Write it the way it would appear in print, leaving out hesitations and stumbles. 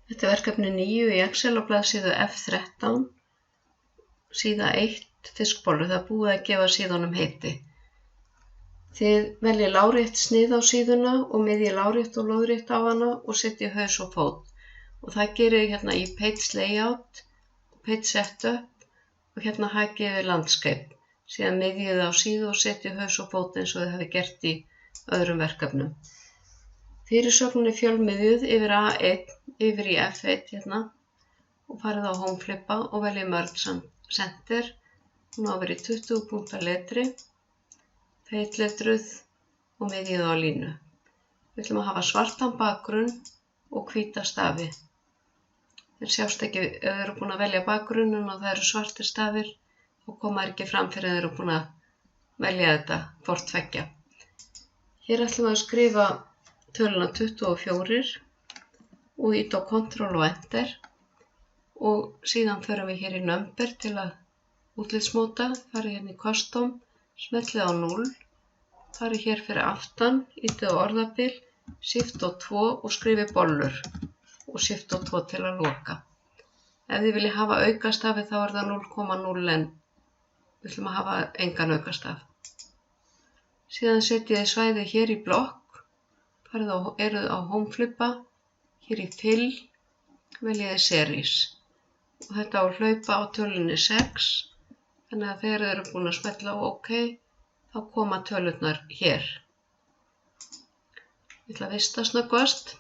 Þetta er verkefni 9 í Excel á blaðsíðu F13, síða 1, fiskbolur. Það er búið að gefa síðunum heiti. Þið veljið lárétt snið á síðuna og miðjið lárétt og lóðrétt á hana og setjið haus og fót. Og það gerir hérna í Page Layout, Page Setup og hérna hakið yfir Landscape. Síðan miðjið á síðu og setjið haus og fót eins og þið hefði gert í öðrum verkefnum. Fyrirsögnin er fjölmiðjuð yfir A1 yfir í F1 hérna og farið á Home flippa og veljið Merge Center. Hún á að vera í 20 punkta letri, feitletruð og miðjuð á línu. Við ætlum að hafa svartan bakgrunn og hvíta stafi. Þeir sjást ekki ef þið eru búin að velja bakgrunninn og það eru svartir stafir og koma ekki fram fyrir þið eru búin að velja þetta hvort tveggja. Hér ætlum við að skrifa töluna 24 og ýta á Ctrl og Enter og síðan förum við hér í Number til að útlitsmóta, farið hérna í Custom, smellið á 0, farið hér fyrir aftan, ýtið á orðabil, Shift og 2 og skrifið bollur og Shift og 2 til að loka. Ef þið viljið hafa aukastafi þá er það 0,0 en við ætlum að hafa engan aukastaf. Síðan setjið þið svæðið hér í blokk, eruð á Home flippa, hér í Fill, veljið þið Series. Og þetta á að hlaupa á tölunni 6, þannig að þegar þið eru búin að smella á OK, þá koma tölurnar hér. Ég ætla að vista snöggvast.